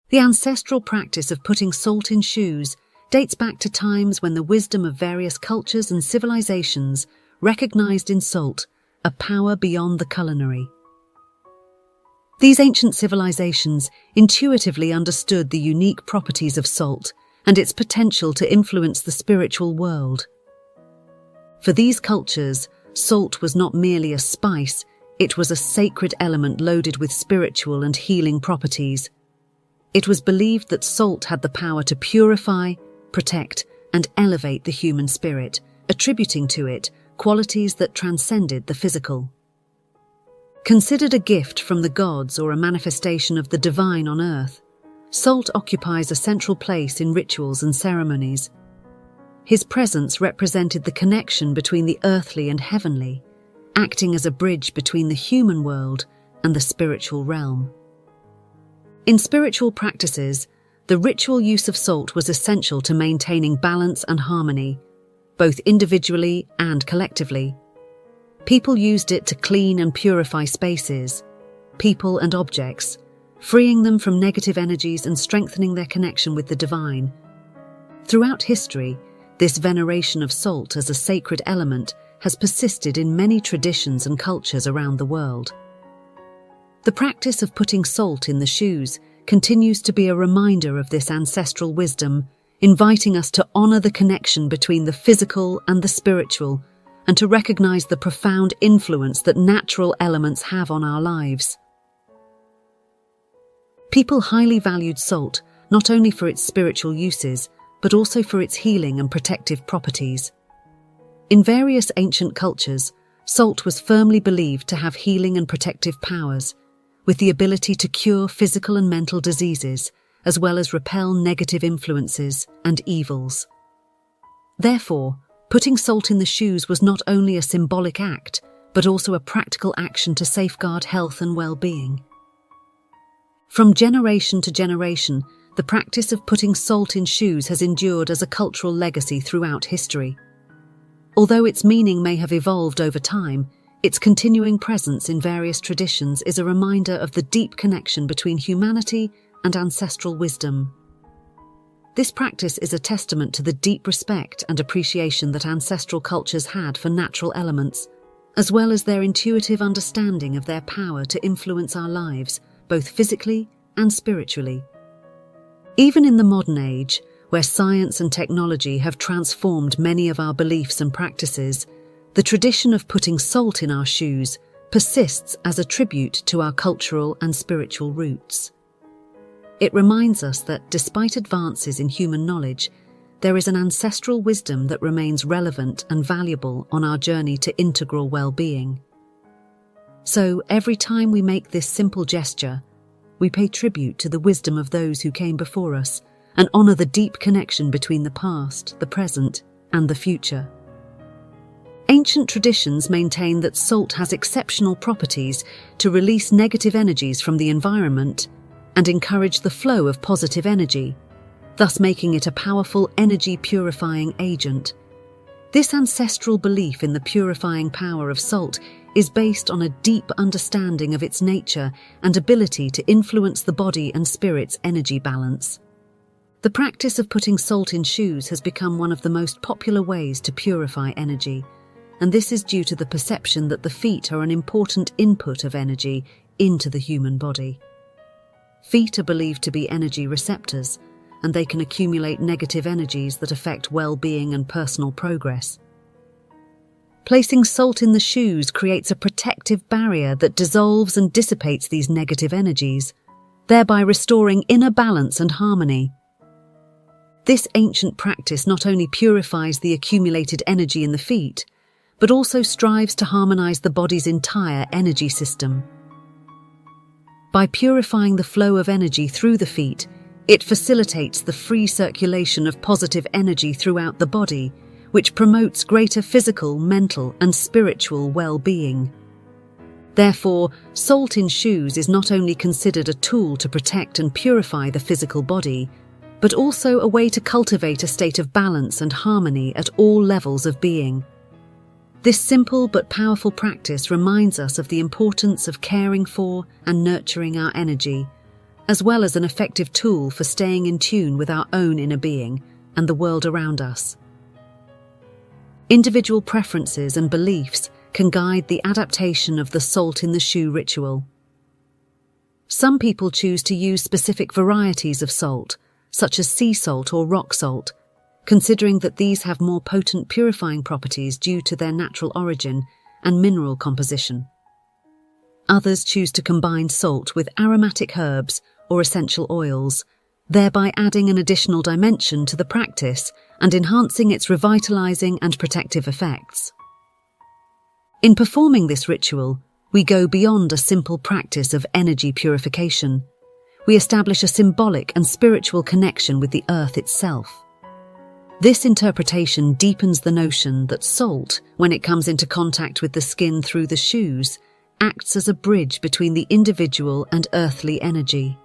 The ancestral practice of putting salt in shoes dates back to times when the wisdom of various cultures and civilizations recognized in salt a power beyond the culinary. These ancient civilizations intuitively understood the unique properties of salt and its potential to influence the spiritual world. For these cultures, salt was not merely a spice, it was a sacred element loaded with spiritual and healing properties. It was believed that salt had the power to purify, protect, and elevate the human spirit, attributing to it qualities that transcended the physical. Considered a gift from the gods or a manifestation of the divine on earth, salt occupies a central place in rituals and ceremonies. His presence represented the connection between the earthly and heavenly, acting as a bridge between the human world and the spiritual realm. In spiritual practices, the ritual use of salt was essential to maintaining balance and harmony, both individually and collectively. People used it to clean and purify spaces, people and objects, freeing them from negative energies and strengthening their connection with the divine. Throughout history, this veneration of salt as a sacred element has persisted in many traditions and cultures around the world. The practice of putting salt in the shoes continues to be a reminder of this ancestral wisdom, inviting us to honor the connection between the physical and the spiritual, and to recognize the profound influence that natural elements have on our lives. People highly valued salt not only for its spiritual uses, but also for its healing and protective properties. In various ancient cultures, salt was firmly believed to have healing and protective powers, with the ability to cure physical and mental diseases, as well as repel negative influences and evils. Therefore, putting salt in the shoes was not only a symbolic act, but also a practical action to safeguard health and well-being. From generation to generation, the practice of putting salt in shoes has endured as a cultural legacy throughout history. Although its meaning may have evolved over time, its continuing presence in various traditions is a reminder of the deep connection between humanity and ancestral wisdom. This practice is a testament to the deep respect and appreciation that ancestral cultures had for natural elements, as well as their intuitive understanding of their power to influence our lives, both physically and spiritually. Even in the modern age, where science and technology have transformed many of our beliefs and practices, the tradition of putting salt in our shoes persists as a tribute to our cultural and spiritual roots. It reminds us that despite advances in human knowledge, there is an ancestral wisdom that remains relevant and valuable on our journey to integral well-being. So, every time we make this simple gesture, we pay tribute to the wisdom of those who came before us and honor the deep connection between the past, the present, and the future. Ancient traditions maintain that salt has exceptional properties to release negative energies from the environment and encourage the flow of positive energy, thus making it a powerful energy-purifying agent. This ancestral belief in the purifying power of salt is based on a deep understanding of its nature and ability to influence the body and spirit's energy balance. The practice of putting salt in shoes has become one of the most popular ways to purify energy, and this is due to the perception that the feet are an important input of energy into the human body. Feet are believed to be energy receptors, and they can accumulate negative energies that affect well-being and personal progress. Placing salt in the shoes creates a protective barrier that dissolves and dissipates these negative energies, thereby restoring inner balance and harmony. This ancient practice not only purifies the accumulated energy in the feet, but also strives to harmonize the body's entire energy system. By purifying the flow of energy through the feet, it facilitates the free circulation of positive energy throughout the body, which promotes greater physical, mental, and spiritual well-being. Therefore, salt in shoes is not only considered a tool to protect and purify the physical body, but also a way to cultivate a state of balance and harmony at all levels of being. This simple but powerful practice reminds us of the importance of caring for and nurturing our energy, as well as an effective tool for staying in tune with our own inner being and the world around us. Individual preferences and beliefs can guide the adaptation of the salt in the shoe ritual. Some people choose to use specific varieties of salt, such as sea salt or rock salt, considering that these have more potent purifying properties due to their natural origin and mineral composition. Others choose to combine salt with aromatic herbs or essential oils, thereby adding an additional dimension to the practice and enhancing its revitalizing and protective effects. In performing this ritual, we go beyond a simple practice of energy purification. We establish a symbolic and spiritual connection with the earth itself. This interpretation deepens the notion that salt, when it comes into contact with the skin through the shoes, acts as a bridge between the individual and earthly energy.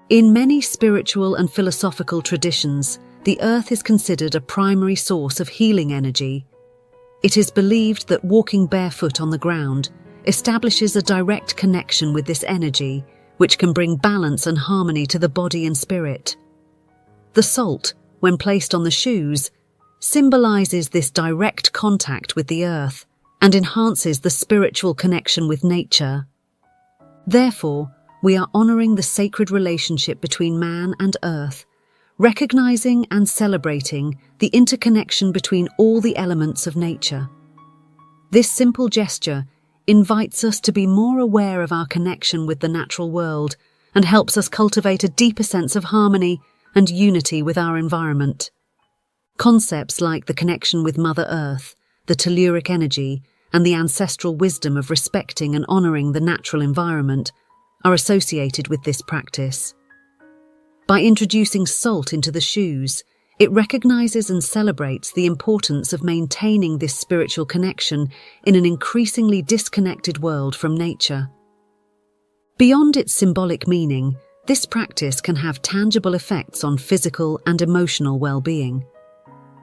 In many spiritual and philosophical traditions, the earth is considered a primary source of healing energy. It is believed that walking barefoot on the ground establishes a direct connection with this energy, which can bring balance and harmony to the body and spirit. The salt, when placed on the shoes, symbolizes this direct contact with the earth and enhances the spiritual connection with nature. Therefore, we are honoring the sacred relationship between man and earth, recognizing and celebrating the interconnection between all the elements of nature. This simple gesture invites us to be more aware of our connection with the natural world and helps us cultivate a deeper sense of harmony and unity with our environment. Concepts like the connection with Mother Earth, the telluric energy, and the ancestral wisdom of respecting and honoring the natural environment are associated with this practice. By introducing salt into the shoes, it recognizes and celebrates the importance of maintaining this spiritual connection in an increasingly disconnected world from nature. Beyond its symbolic meaning, this practice can have tangible effects on physical and emotional well-being.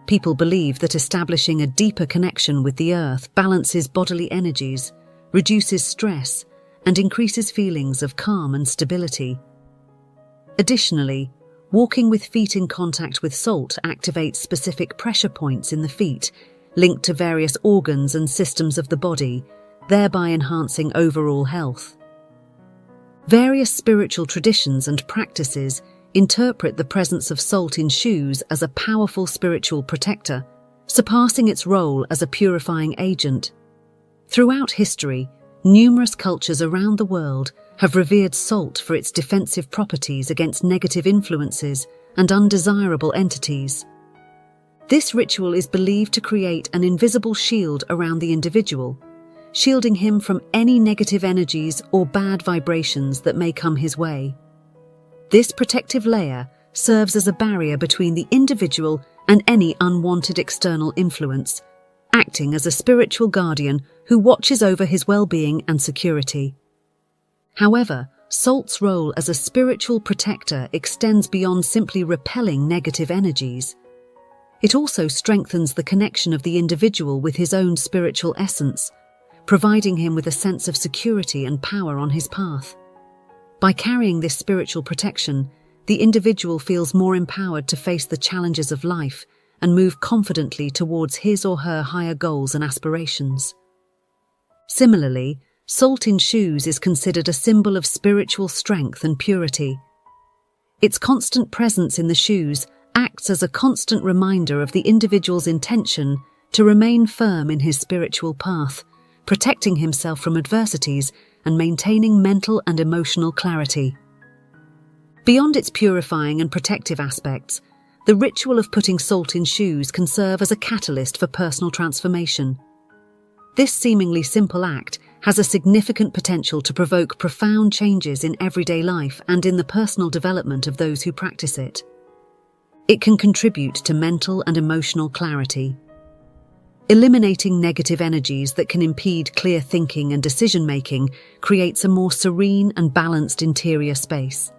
People believe that establishing a deeper connection with the earth balances bodily energies, reduces stress, and increases feelings of calm and stability. Additionally, walking with feet in contact with salt activates specific pressure points in the feet, linked to various organs and systems of the body, thereby enhancing overall health. Various spiritual traditions and practices interpret the presence of salt in shoes as a powerful spiritual protector, surpassing its role as a purifying agent. Throughout history, numerous cultures around the world have revered salt for its defensive properties against negative influences and undesirable entities. This ritual is believed to create an invisible shield around the individual, shielding him from any negative energies or bad vibrations that may come his way. This protective layer serves as a barrier between the individual and any unwanted external influence, acting as a spiritual guardian who watches over his well-being and security. However, salt's role as a spiritual protector extends beyond simply repelling negative energies. It also strengthens the connection of the individual with his own spiritual essence, providing him with a sense of security and power on his path. By carrying this spiritual protection, the individual feels more empowered to face the challenges of life and move confidently towards his or her higher goals and aspirations. Similarly, salt in shoes is considered a symbol of spiritual strength and purity. Its constant presence in the shoes acts as a constant reminder of the individual's intention to remain firm in his spiritual path, protecting himself from adversities and maintaining mental and emotional clarity. Beyond its purifying and protective aspects, the ritual of putting salt in shoes can serve as a catalyst for personal transformation. This seemingly simple act has a significant potential to provoke profound changes in everyday life and in the personal development of those who practice it. It can contribute to mental and emotional clarity. Eliminating negative energies that can impede clear thinking and decision-making creates a more serene and balanced interior space.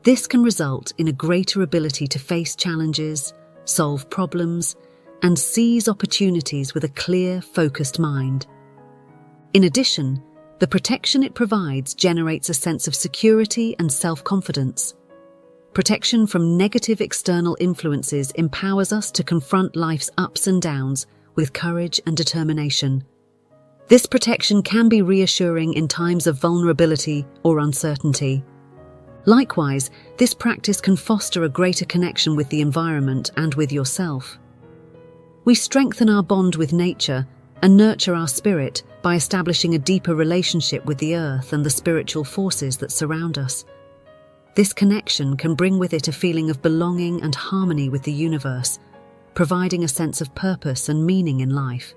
This can result in a greater ability to face challenges, solve problems, and seize opportunities with a clear, focused mind. In addition, The protection it provides generates a sense of security and self-confidence. Protection from negative external influences empowers us to confront life's ups and downs with courage and determination. This protection can be reassuring in times of vulnerability or uncertainty. Likewise, this practice can foster a greater connection with the environment and with yourself. We strengthen our bond with nature and nurture our spirit by establishing a deeper relationship with the earth and the spiritual forces that surround us. This connection can bring with it a feeling of belonging and harmony with the universe, providing a sense of purpose and meaning in life.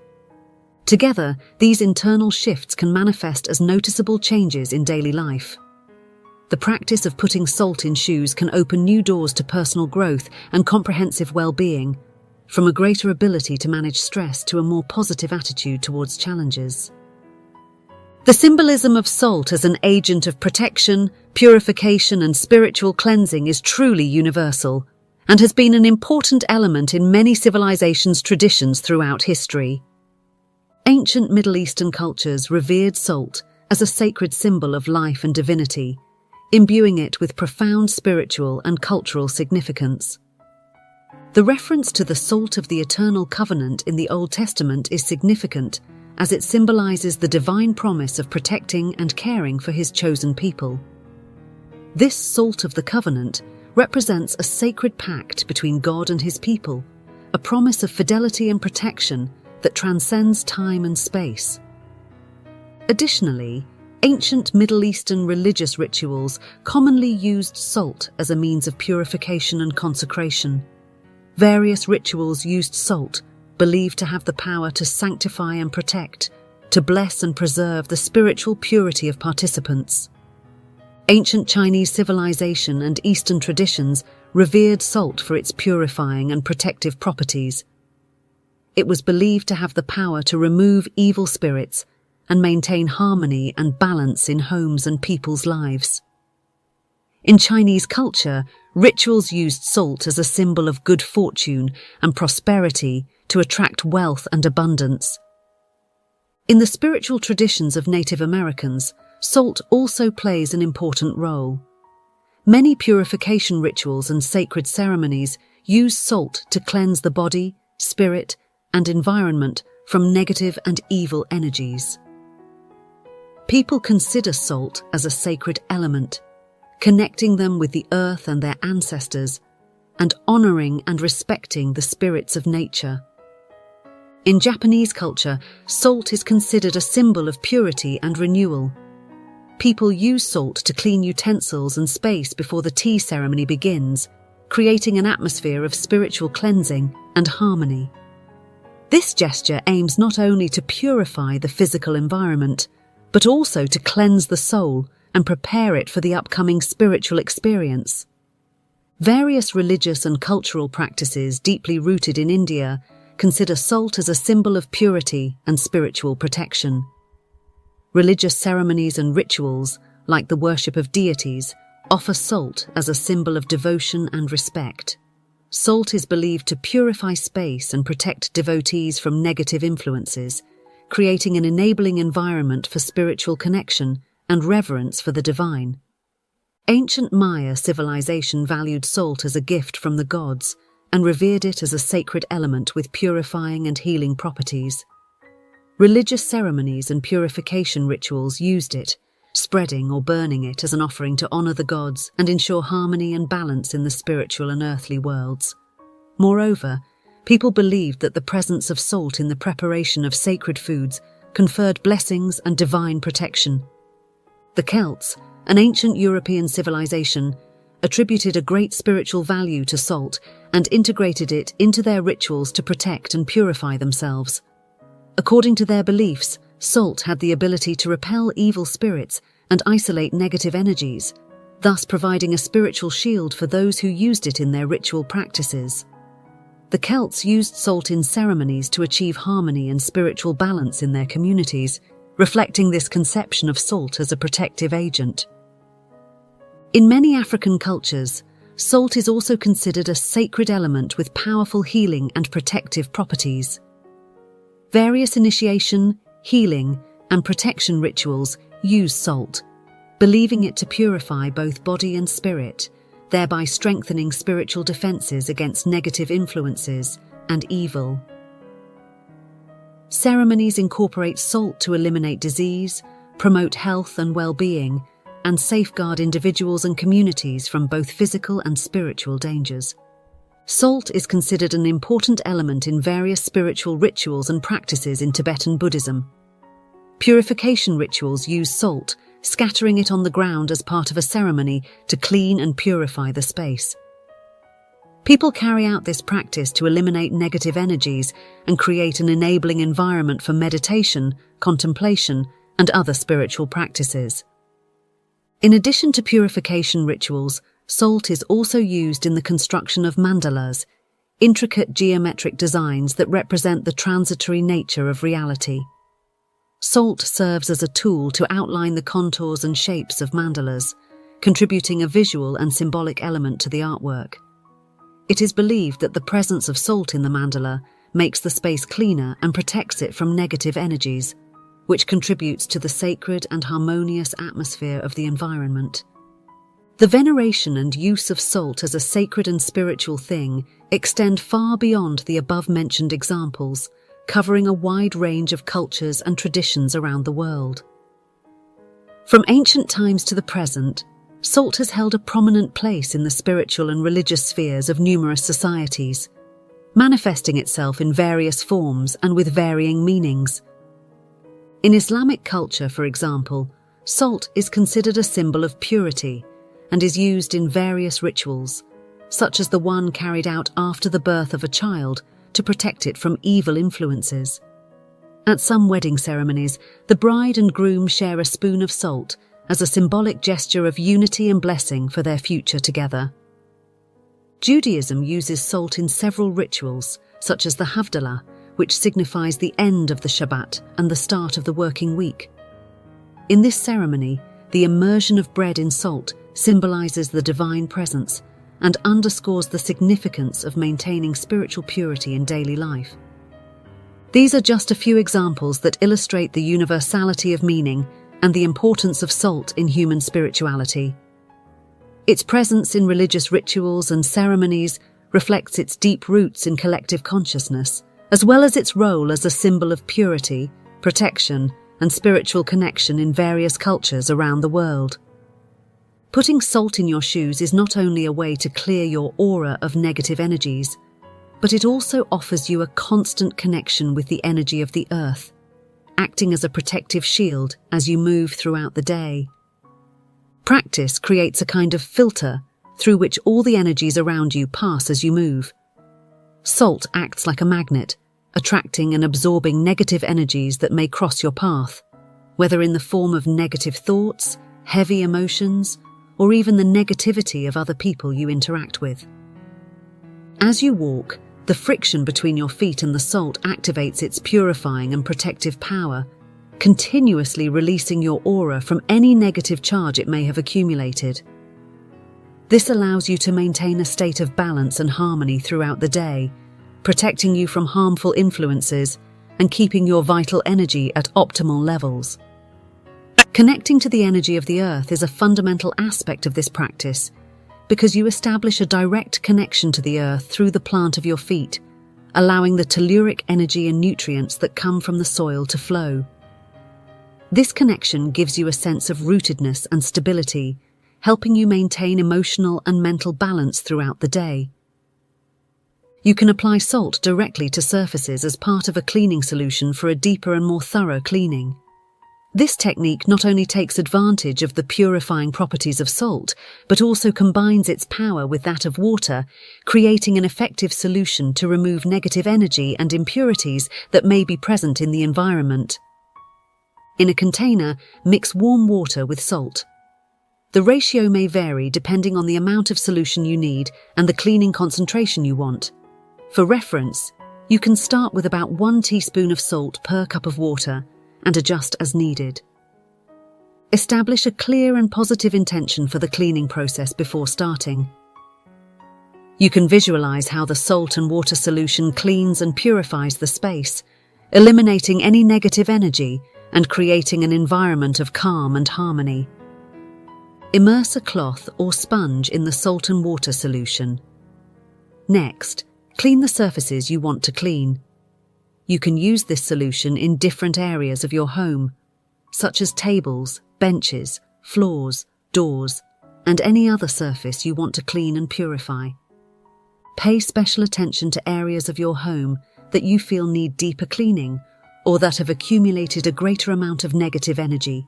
Together, these internal shifts can manifest as noticeable changes in daily life. The practice of putting salt in shoes can open new doors to personal growth and comprehensive well-being, from a greater ability to manage stress to a more positive attitude towards challenges. The symbolism of salt as an agent of protection, purification, and spiritual cleansing is truly universal, and has been an important element in many civilizations' traditions throughout history. Ancient Middle Eastern cultures revered salt as a sacred symbol of life and divinity, imbuing it with profound spiritual and cultural significance. The reference to the salt of the eternal covenant in the Old Testament is significant, as it symbolizes the divine promise of protecting and caring for his chosen people. This salt of the covenant represents a sacred pact between God and his people, a promise of fidelity and protection that transcends time and space. Additionally, ancient Middle Eastern religious rituals commonly used salt as a means of purification and consecration. Various rituals used salt, believed to have the power to sanctify and protect, to bless and preserve the spiritual purity of participants. Ancient Chinese civilization and Eastern traditions revered salt for its purifying and protective properties. It was believed to have the power to remove evil spirits and maintain harmony and balance in homes and people's lives. In Chinese culture, rituals used salt as a symbol of good fortune and prosperity to attract wealth and abundance. In the spiritual traditions of Native Americans, salt also plays an important role. Many purification rituals and sacred ceremonies use salt to cleanse the body, spirit, and environment from negative and evil energies. People consider salt as a sacred element, connecting them with the earth and their ancestors, and honoring and respecting the spirits of nature. In Japanese culture, salt is considered a symbol of purity and renewal. People use salt to clean utensils and space before the tea ceremony begins, creating an atmosphere of spiritual cleansing and harmony. This gesture aims not only to purify the physical environment, but also to cleanse the soul and prepare it for the upcoming spiritual experience. Various religious and cultural practices deeply rooted in India consider salt as a symbol of purity and spiritual protection. Religious ceremonies and rituals, like the worship of deities, offer salt as a symbol of devotion and respect. Salt is believed to purify space and protect devotees from negative influences, creating an enabling environment for spiritual connection and reverence for the divine. Ancient Maya civilization valued salt as a gift from the gods and revered it as a sacred element with purifying and healing properties. Religious ceremonies and purification rituals used it, spreading or burning it as an offering to honor the gods and ensure harmony and balance in the spiritual and earthly worlds. Moreover, people believed that the presence of salt in the preparation of sacred foods conferred blessings and divine protection. The Celts, an ancient European civilization, attributed a great spiritual value to salt and integrated it into their rituals to protect and purify themselves. According to their beliefs, salt had the ability to repel evil spirits and isolate negative energies, thus providing a spiritual shield for those who used it in their ritual practices. The Celts used salt in ceremonies to achieve harmony and spiritual balance in their communities, reflecting this conception of salt as a protective agent. In many African cultures, salt is also considered a sacred element with powerful healing and protective properties. Various initiation, healing, and protection rituals use salt, believing it to purify both body and spirit, thereby strengthening spiritual defenses against negative influences and evil. Ceremonies incorporate salt to eliminate disease, promote health and well-being, and safeguard individuals and communities from both physical and spiritual dangers. Salt is considered an important element in various spiritual rituals and practices in Tibetan Buddhism. Purification rituals use salt, scattering it on the ground as part of a ceremony to clean and purify the space. People carry out this practice to eliminate negative energies and create an enabling environment for meditation, contemplation, and other spiritual practices. In addition to purification rituals, salt is also used in the construction of mandalas, intricate geometric designs that represent the transitory nature of reality. Salt serves as a tool to outline the contours and shapes of mandalas, contributing a visual and symbolic element to the artwork. It is believed that the presence of salt in the mandala makes the space cleaner and protects it from negative energies, which contributes to the sacred and harmonious atmosphere of the environment. The veneration and use of salt as a sacred and spiritual thing extend far beyond the above-mentioned examples, covering a wide range of cultures and traditions around the world. From ancient times to the present, salt has held a prominent place in the spiritual and religious spheres of numerous societies, manifesting itself in various forms and with varying meanings. In Islamic culture, for example, salt is considered a symbol of purity and is used in various rituals, such as the one carried out after the birth of a child to protect it from evil influences. At some wedding ceremonies, the bride and groom share a spoon of salt as a symbolic gesture of unity and blessing for their future together. Judaism uses salt in several rituals, such as the Havdalah, which signifies the end of the Shabbat and the start of the working week. In this ceremony, the immersion of bread in salt symbolizes the divine presence and underscores the significance of maintaining spiritual purity in daily life. These are just a few examples that illustrate the universality of meaning and the importance of salt in human spirituality. Its presence in religious rituals and ceremonies reflects its deep roots in collective consciousness, as well as its role as a symbol of purity, protection, and spiritual connection in various cultures around the world. Putting salt in your shoes is not only a way to clear your aura of negative energies, but it also offers you a constant connection with the energy of the earth, acting as a protective shield as you move throughout the day. Practice creates a kind of filter through which all the energies around you pass as you move. Salt acts like a magnet, attracting and absorbing negative energies that may cross your path, whether in the form of negative thoughts, heavy emotions, or even the negativity of other people you interact with. As you walk, the friction between your feet and the salt activates its purifying and protective power, continuously releasing your aura from any negative charge it may have accumulated. This allows you to maintain a state of balance and harmony throughout the day, protecting you from harmful influences and keeping your vital energy at optimal levels. Connecting to the energy of the earth is a fundamental aspect of this practice because you establish a direct connection to the earth through the plant of your feet, allowing the telluric energy and nutrients that come from the soil to flow. This connection gives you a sense of rootedness and stability, helping you maintain emotional and mental balance throughout the day. You can apply salt directly to surfaces as part of a cleaning solution for a deeper and more thorough cleaning. This technique not only takes advantage of the purifying properties of salt, but also combines its power with that of water, creating an effective solution to remove negative energy and impurities that may be present in the environment. In a container, mix warm water with salt. The ratio may vary depending on the amount of solution you need and the cleaning concentration you want. For reference, you can start with about 1 teaspoon of salt per cup of water and adjust as needed. Establish a clear and positive intention for the cleaning process before starting. You can visualize how the salt and water solution cleans and purifies the space, eliminating any negative energy and creating an environment of calm and harmony. Immerse a cloth or sponge in the salt and water solution. Next, clean the surfaces you want to clean. You can use this solution in different areas of your home, such as tables, benches, floors, doors, and any other surface you want to clean and purify. Pay special attention to areas of your home that you feel need deeper cleaning or that have accumulated a greater amount of negative energy.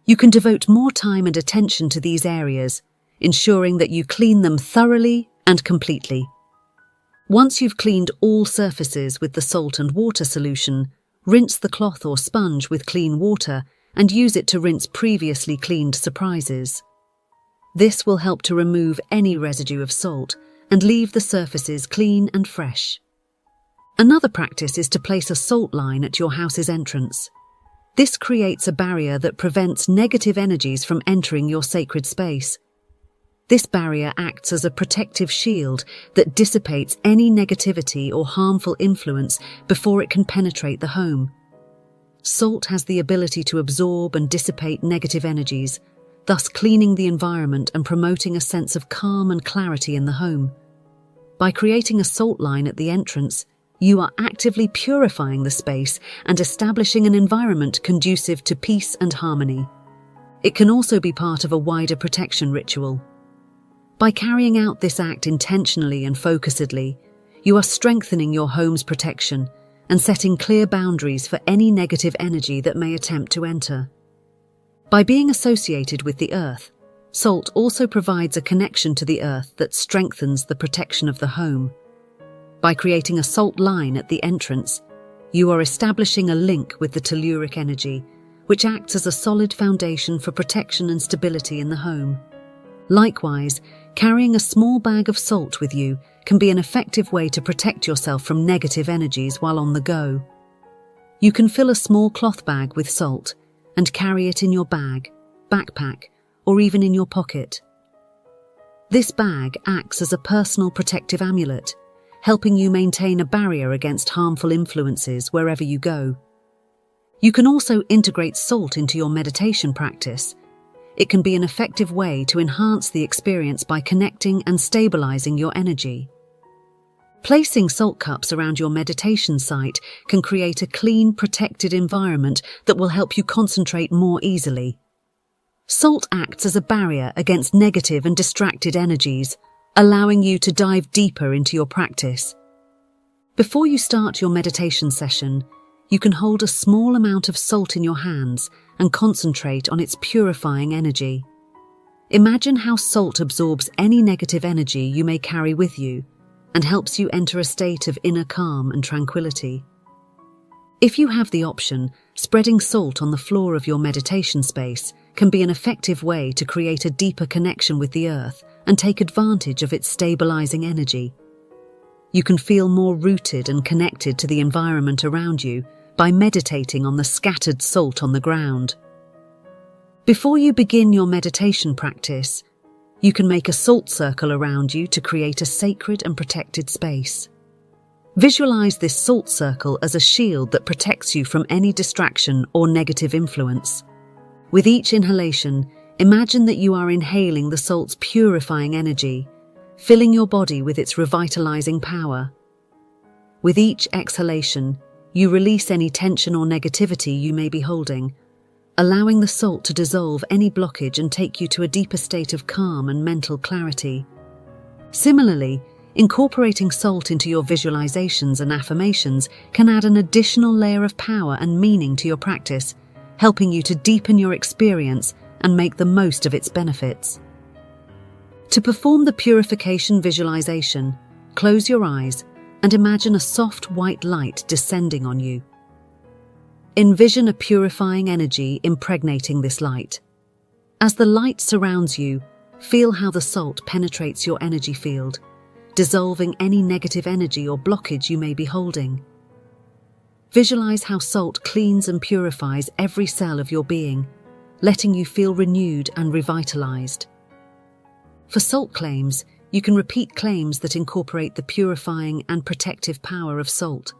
You can devote more time and attention to these areas, ensuring that you clean them thoroughly and completely. Once you've cleaned all surfaces with the salt and water solution, rinse the cloth or sponge with clean water and use it to rinse previously cleaned surprises. This will help to remove any residue of salt and leave the surfaces clean and fresh. Another practice is to place a salt line at your house's entrance. This creates a barrier that prevents negative energies from entering your sacred space. This barrier acts as a protective shield that dissipates any negativity or harmful influence before it can penetrate the home. Salt has the ability to absorb and dissipate negative energies, thus cleaning the environment and promoting a sense of calm and clarity in the home. By creating a salt line at the entrance, you are actively purifying the space and establishing an environment conducive to peace and harmony. It can also be part of a wider protection ritual. By carrying out this act intentionally and focusedly, you are strengthening your home's protection and setting clear boundaries for any negative energy that may attempt to enter. By being associated with the earth, salt also provides a connection to the earth that strengthens the protection of the home. By creating a salt line at the entrance, you are establishing a link with the telluric energy, which acts as a solid foundation for protection and stability in the home. Likewise, carrying a small bag of salt with you can be an effective way to protect yourself from negative energies while on the go. You can fill a small cloth bag with salt and carry it in your bag, backpack, or even in your pocket. This bag acts as a personal protective amulet, helping you maintain a barrier against harmful influences wherever you go. You can also integrate salt into your meditation practice. It can be an effective way to enhance the experience by connecting and stabilizing your energy. Placing salt cups around your meditation site can create a clean, protected environment that will help you concentrate more easily. Salt acts as a barrier against negative and distracted energies, allowing you to dive deeper into your practice. Before you start your meditation session, you can hold a small amount of salt in your hands and concentrate on its purifying energy. Imagine how salt absorbs any negative energy you may carry with you and helps you enter a state of inner calm and tranquility. If you have the option, spreading salt on the floor of your meditation space can be an effective way to create a deeper connection with the earth and take advantage of its stabilizing energy. You can feel more rooted and connected to the environment around you by meditating on the scattered salt on the ground. Before you begin your meditation practice, you can make a salt circle around you to create a sacred and protected space. Visualize this salt circle as a shield that protects you from any distraction or negative influence. With each inhalation, imagine that you are inhaling the salt's purifying energy, filling your body with its revitalizing power. With each exhalation, you release any tension or negativity you may be holding, allowing the salt to dissolve any blockage and take you to a deeper state of calm and mental clarity. Similarly, incorporating salt into your visualizations and affirmations can add an additional layer of power and meaning to your practice, helping you to deepen your experience and make the most of its benefits. To perform the purification visualization, close your eyes and imagine a soft white light descending on you. Envision a purifying energy impregnating this light. As the light surrounds you, feel how the salt penetrates your energy field, dissolving any negative energy or blockage you may be holding. Visualize how salt cleans and purifies every cell of your being, letting you feel renewed and revitalized. For salt claims, you can repeat claims that incorporate the purifying and protective power of salt.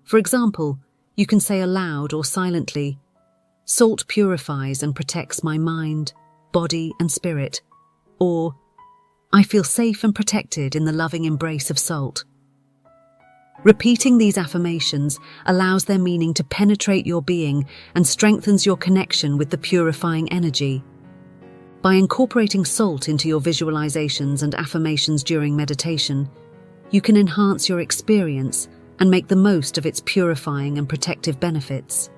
For example, You can say aloud or silently, "Salt purifies and protects my mind, body, and spirit," or "I feel safe and protected in the loving embrace of salt." Repeating these affirmations allows their meaning to penetrate your being and strengthens your connection with the purifying energy. By incorporating salt into your visualizations and affirmations during meditation, you can enhance your experience and make the most of its purifying and protective benefits.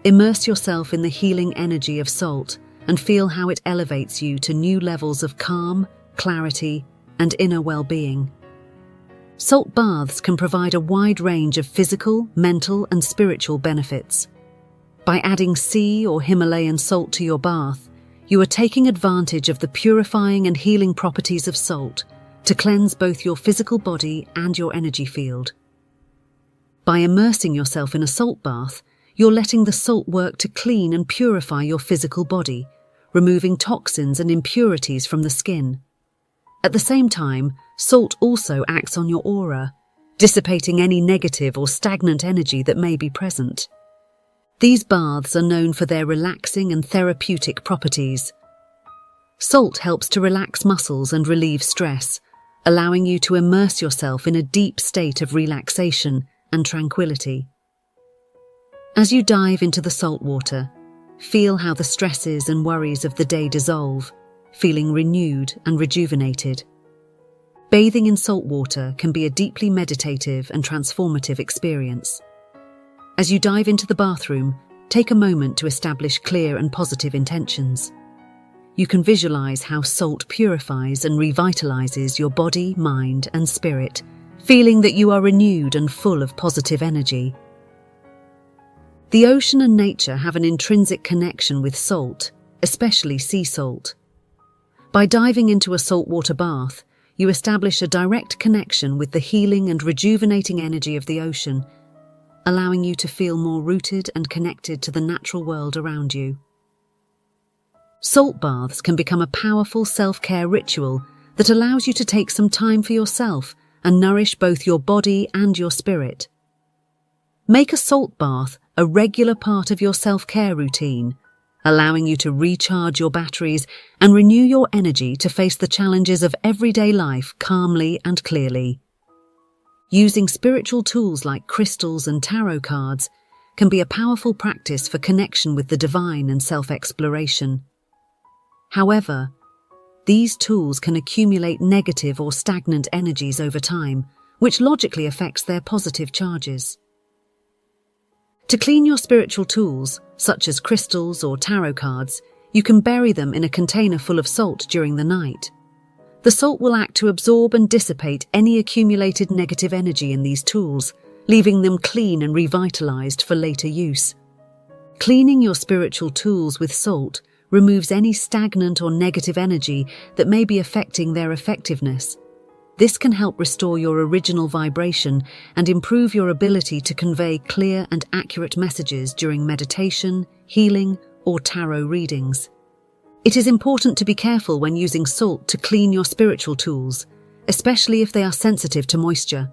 Immerse yourself in the healing energy of salt and feel how it elevates you to new levels of calm, clarity, and inner well-being. Salt baths can provide a wide range of physical, mental, and spiritual benefits. By adding sea or Himalayan salt to your bath, you are taking advantage of the purifying and healing properties of salt to cleanse both your physical body and your energy field. By immersing yourself in a salt bath, you're letting the salt work to clean and purify your physical body, removing toxins and impurities from the skin. At the same time, salt also acts on your aura, dissipating any negative or stagnant energy that may be present. These baths are known for their relaxing and therapeutic properties. Salt helps to relax muscles and relieve stress, allowing you to immerse yourself in a deep state of relaxation and tranquility. As you dive into the salt water, feel how the stresses and worries of the day dissolve, feeling renewed and rejuvenated. Bathing in salt water can be a deeply meditative and transformative experience. As you dive into the bathroom, take a moment to establish clear and positive intentions. You can visualize how salt purifies and revitalizes your body, mind, and spirit, feeling that you are renewed and full of positive energy. The ocean and nature have an intrinsic connection with salt, especially sea salt. By diving into a saltwater bath, you establish a direct connection with the healing and rejuvenating energy of the ocean, allowing you to feel more rooted and connected to the natural world around you. Salt baths can become a powerful self-care ritual that allows you to take some time for yourself and nourish both your body and your spirit. Make a salt bath a regular part of your self-care routine, allowing you to recharge your batteries and renew your energy to face the challenges of everyday life calmly and clearly. Using spiritual tools like crystals and tarot cards can be a powerful practice for connection with the divine and self-exploration. However, these tools can accumulate negative or stagnant energies over time, which logically affects their positive charges. To clean your spiritual tools, such as crystals or tarot cards, you can bury them in a container full of salt during the night. The salt will act to absorb and dissipate any accumulated negative energy in these tools, leaving them clean and revitalized for later use. Cleaning your spiritual tools with salt removes any stagnant or negative energy that may be affecting their effectiveness. This can help restore your original vibration and improve your ability to convey clear and accurate messages during meditation, healing, or tarot readings. It is important to be careful when using salt to clean your spiritual tools, especially if they are sensitive to moisture.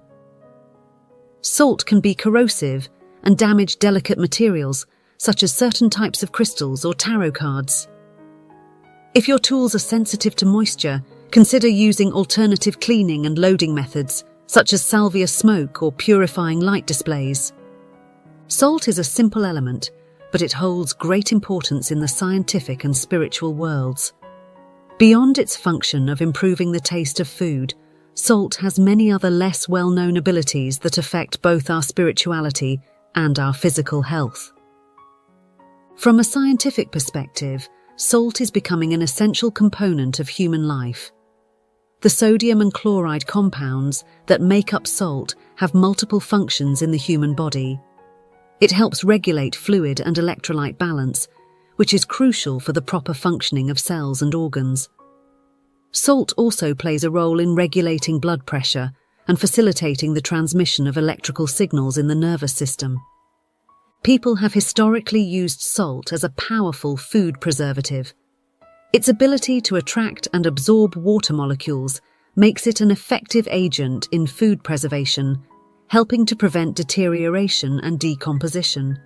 Salt can be corrosive and damage delicate materials, such as certain types of crystals or tarot cards. If your tools are sensitive to moisture, consider using alternative cleaning and loading methods, such as salvia smoke or purifying light displays. Salt is a simple element, but it holds great importance in the scientific and spiritual worlds. Beyond its function of improving the taste of food, salt has many other less well-known abilities that affect both our spirituality and our physical health. From a scientific perspective, salt is becoming an essential component of human life. The sodium and chloride compounds that make up salt have multiple functions in the human body. It helps regulate fluid and electrolyte balance, which is crucial for the proper functioning of cells and organs. Salt also plays a role in regulating blood pressure and facilitating the transmission of electrical signals in the nervous system. People have historically used salt as a powerful food preservative. Its ability to attract and absorb water molecules makes it an effective agent in food preservation, helping to prevent deterioration and decomposition.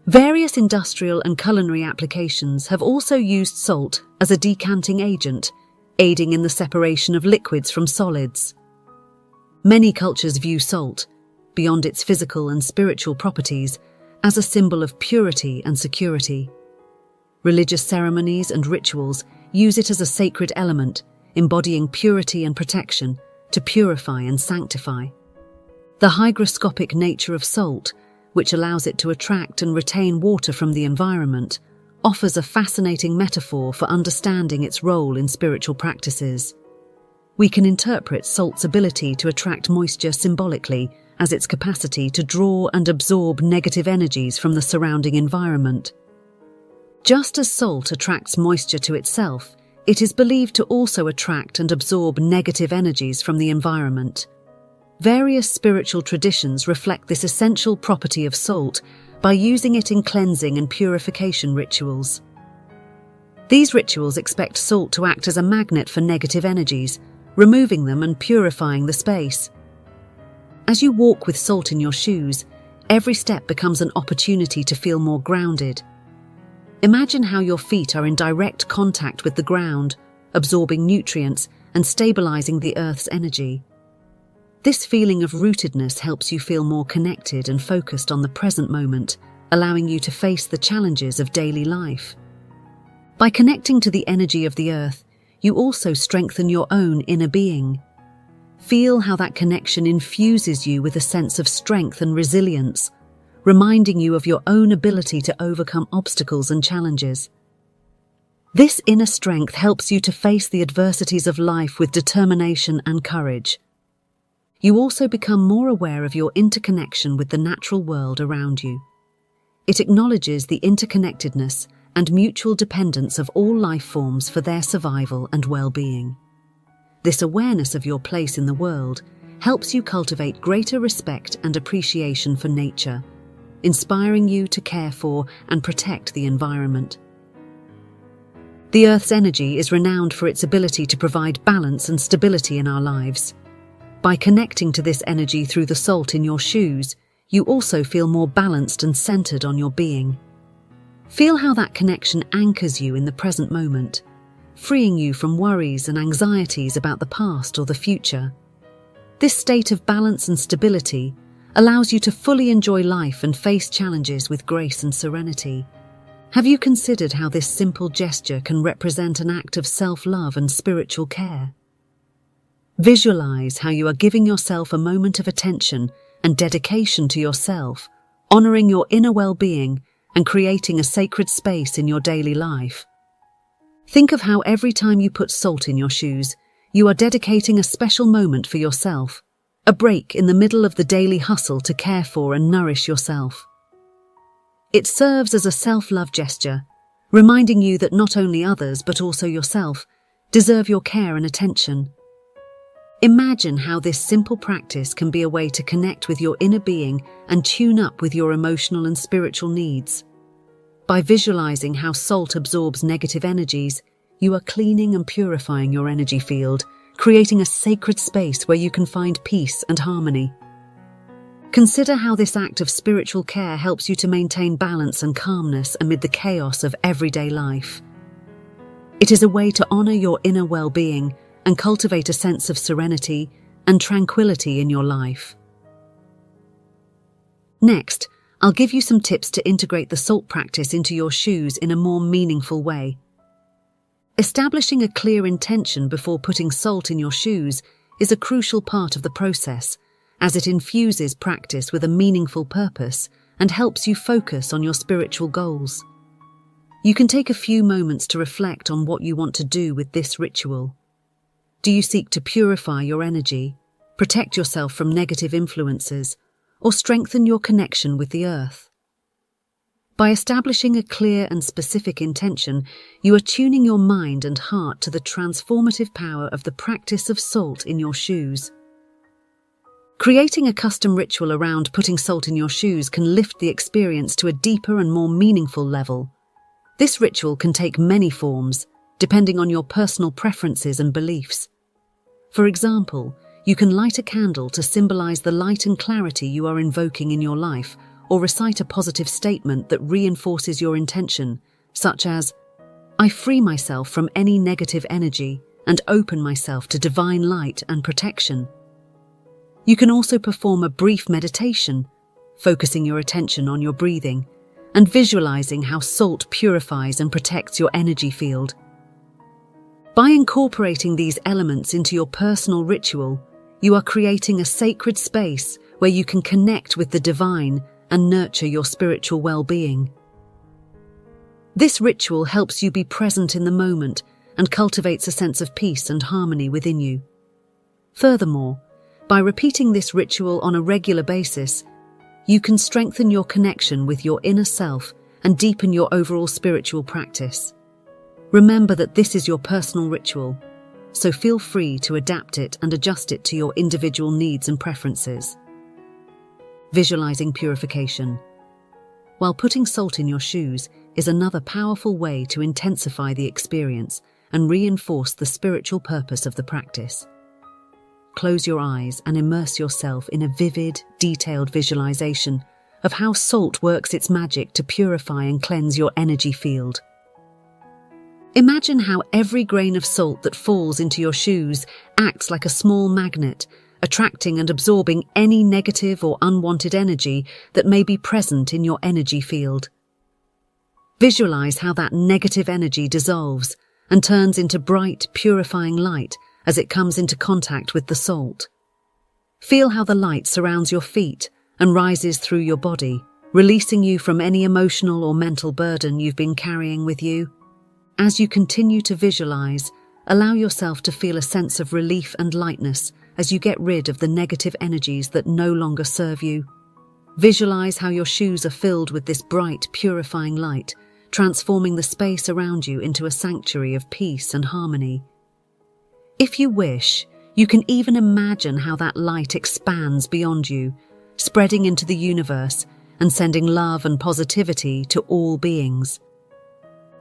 Various industrial and culinary applications have also used salt as a decanting agent, aiding in the separation of liquids from solids. Many cultures view salt, beyond its physical and spiritual properties, as a symbol of purity and security. Religious ceremonies and rituals use it as a sacred element, embodying purity and protection to purify and sanctify. The hygroscopic nature of salt, which allows it to attract and retain water from the environment, offers a fascinating metaphor for understanding its role in spiritual practices. We can interpret salt's ability to attract moisture symbolically as its capacity to draw and absorb negative energies from the surrounding environment. Just as salt attracts moisture to itself, it is believed to also attract and absorb negative energies from the environment. Various spiritual traditions reflect this essential property of salt by using it in cleansing and purification rituals. These rituals expect salt to act as a magnet for negative energies, removing them and purifying the space. As you walk with salt in your shoes, every step becomes an opportunity to feel more grounded. Imagine how your feet are in direct contact with the ground, absorbing nutrients and stabilizing the earth's energy. This feeling of rootedness helps you feel more connected and focused on the present moment, allowing you to face the challenges of daily life. By connecting to the energy of the earth, you also strengthen your own inner being. Feel how that connection infuses you with a sense of strength and resilience, reminding you of your own ability to overcome obstacles and challenges. This inner strength helps you to face the adversities of life with determination and courage. You also become more aware of your interconnection with the natural world around you. It acknowledges the interconnectedness and mutual dependence of all life forms for their survival and well-being. This awareness of your place in the world helps you cultivate greater respect and appreciation for nature, inspiring you to care for and protect the environment. The Earth's energy is renowned for its ability to provide balance and stability in our lives. By connecting to this energy through the salt in your shoes, you also feel more balanced and centered on your being. Feel how that connection anchors you in the present moment, freeing you from worries and anxieties about the past or the future. This state of balance and stability allows you to fully enjoy life and face challenges with grace and serenity. Have you considered how this simple gesture can represent an act of self-love and spiritual care? Visualize how you are giving yourself a moment of attention and dedication to yourself, honoring your inner well-being and creating a sacred space in your daily life. Think of how every time you put salt in your shoes, you are dedicating a special moment for yourself, a break in the middle of the daily hustle to care for and nourish yourself. It serves as a self-love gesture, reminding you that not only others but also yourself deserve your care and attention. Imagine how this simple practice can be a way to connect with your inner being and tune up with your emotional and spiritual needs. By visualizing how salt absorbs negative energies, you are cleaning and purifying your energy field, creating a sacred space where you can find peace and harmony. Consider how this act of spiritual care helps you to maintain balance and calmness amid the chaos of everyday life. It is a way to honor your inner well-being and cultivate a sense of serenity and tranquility in your life. Next, I'll give you some tips to integrate the salt practice into your shoes in a more meaningful way. Establishing a clear intention before putting salt in your shoes is a crucial part of the process, as it infuses practice with a meaningful purpose and helps you focus on your spiritual goals. You can take a few moments to reflect on what you want to do with this ritual. Do you seek to purify your energy, protect yourself from negative influences, or strengthen your connection with the earth? By establishing a clear and specific intention, you are tuning your mind and heart to the transformative power of the practice of salt in your shoes. Creating a custom ritual around putting salt in your shoes can lift the experience to a deeper and more meaningful level. This ritual can take many forms, depending on your personal preferences and beliefs. For example, You can light a candle to symbolize the light and clarity you are invoking in your life, or recite a positive statement that reinforces your intention, such as, "I free myself from any negative energy and open myself to divine light and protection." You can also perform a brief meditation, focusing your attention on your breathing and visualizing how salt purifies and protects your energy field. By incorporating these elements into your personal ritual, you are creating a sacred space where you can connect with the divine and nurture your spiritual well-being. This ritual helps you be present in the moment and cultivates a sense of peace and harmony within you. Furthermore, by repeating this ritual on a regular basis, you can strengthen your connection with your inner self and deepen your overall spiritual practice. Remember that this is your personal ritual, so feel free to adapt it and adjust it to your individual needs and preferences. Visualizing purification. While putting salt in your shoes is another powerful way to intensify the experience and reinforce the spiritual purpose of the practice. Close your eyes and immerse yourself in a vivid, detailed visualization of how salt works its magic to purify and cleanse your energy field. Imagine how every grain of salt that falls into your shoes acts like a small magnet, attracting and absorbing any negative or unwanted energy that may be present in your energy field. Visualize how that negative energy dissolves and turns into bright, purifying light as it comes into contact with the salt. Feel how the light surrounds your feet and rises through your body, releasing you from any emotional or mental burden you've been carrying with you. As you continue to visualize, allow yourself to feel a sense of relief and lightness as you get rid of the negative energies that no longer serve you. Visualize how your shoes are filled with this bright, purifying light, transforming the space around you into a sanctuary of peace and harmony. If you wish, you can even imagine how that light expands beyond you, spreading into the universe and sending love and positivity to all beings.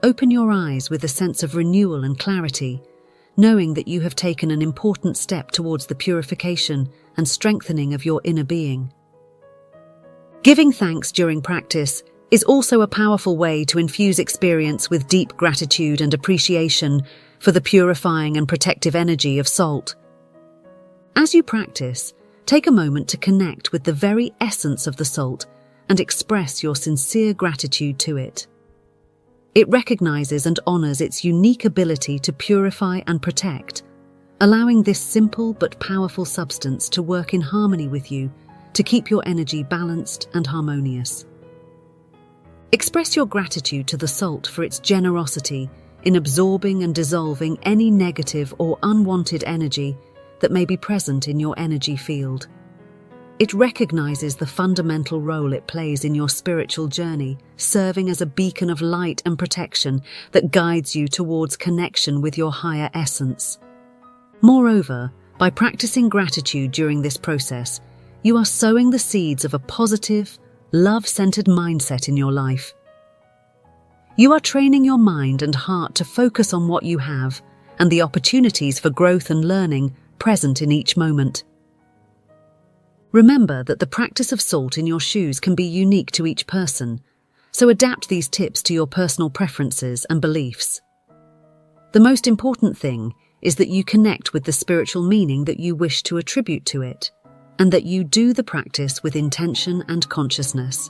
Open your eyes with a sense of renewal and clarity, knowing that you have taken an important step towards the purification and strengthening of your inner being. Giving thanks during practice is also a powerful way to infuse experience with deep gratitude and appreciation for the purifying and protective energy of salt. As you practice, take a moment to connect with the very essence of the salt and express your sincere gratitude to it. It recognizes and honors its unique ability to purify and protect, allowing this simple but powerful substance to work in harmony with you to keep your energy balanced and harmonious. Express your gratitude to the salt for its generosity in absorbing and dissolving any negative or unwanted energy that may be present in your energy field. It recognizes the fundamental role it plays in your spiritual journey, serving as a beacon of light and protection that guides you towards connection with your higher essence. Moreover, by practicing gratitude during this process, you are sowing the seeds of a positive, love-centered mindset in your life. You are training your mind and heart to focus on what you have and the opportunities for growth and learning present in each moment. Remember that the practice of salt in your shoes can be unique to each person, so adapt these tips to your personal preferences and beliefs. The most important thing is that you connect with the spiritual meaning that you wish to attribute to it, and that you do the practice with intention and consciousness.